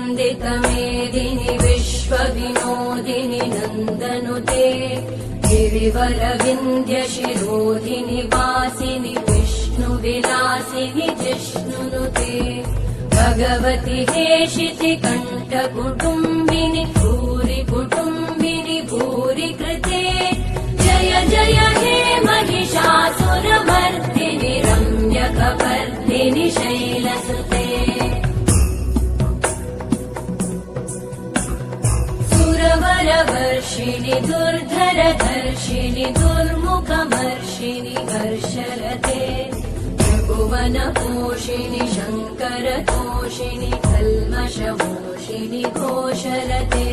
नन्दितमेदिनि विश्वविनोदिनि नन्दनुते गिरिवरविन्द्यशिरोधिनि वासिनि विष्णुविलासिनि जिष्णुनुते भगवति हेशिति कण्ठकुटुम्बिनि भूरि कुटुम्बिनि भूरि कृते जय जय हे महिषासुरमर्दिनि रम्यकपर्दिनि शैलसुते सुरवरवर्षिणि दुर्धरधर्षिणि दुर्मुखमर्षिणि हर्षरते त्रिभुवनपोषिणि शङ्करतोषिणि कल्मषमोषिणि घोषरते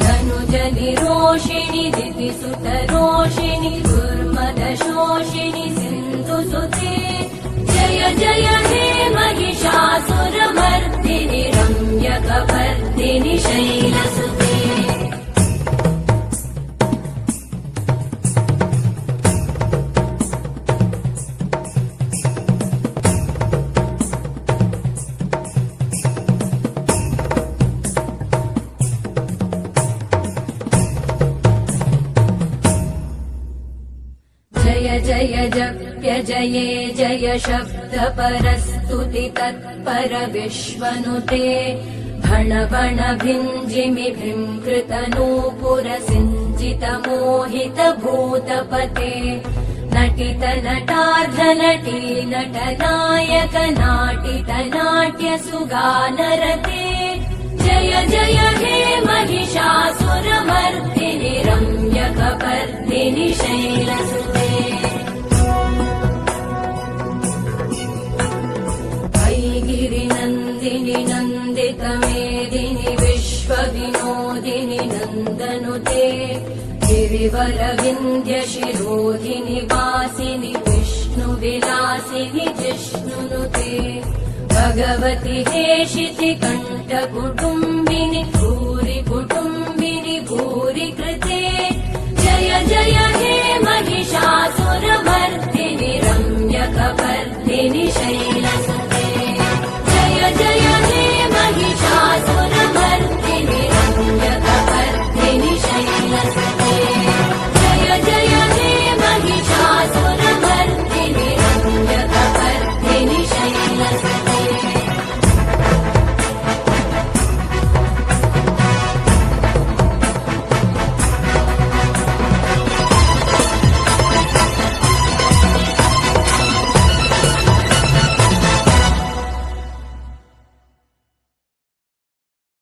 धनुजनिरोषिणि दितिसुतरोषिणि दुर्मदशोषिणि सिन्धुसुते जय जय हे महिषासुरमर्दिनि रम्यकपर्दिनि शैलसुते जय जय जप्य जये जय शब्द परस्तुति तत्पर विश्वनुते भण भण भिञ्जिमि भृङ्कृत नूपुर सिञ्चित मोहित भूतपते नटित नटार्ध नटी नट नायक नाटित नाट्य सुगानरते जय जय हे महिषासुरमर्दिनि रम्यकपर्दिनि शैलसुते गिरिनन्दिनि नन्दितमेदिनि विश्वविनोदिनि नन्दनुते गिरिवरविन्द्यशिरोधिनि वासिनि विष्णुविलासिनि जिष्णुनुते भगवति हेशिति कण्ठकुटुम्बिनि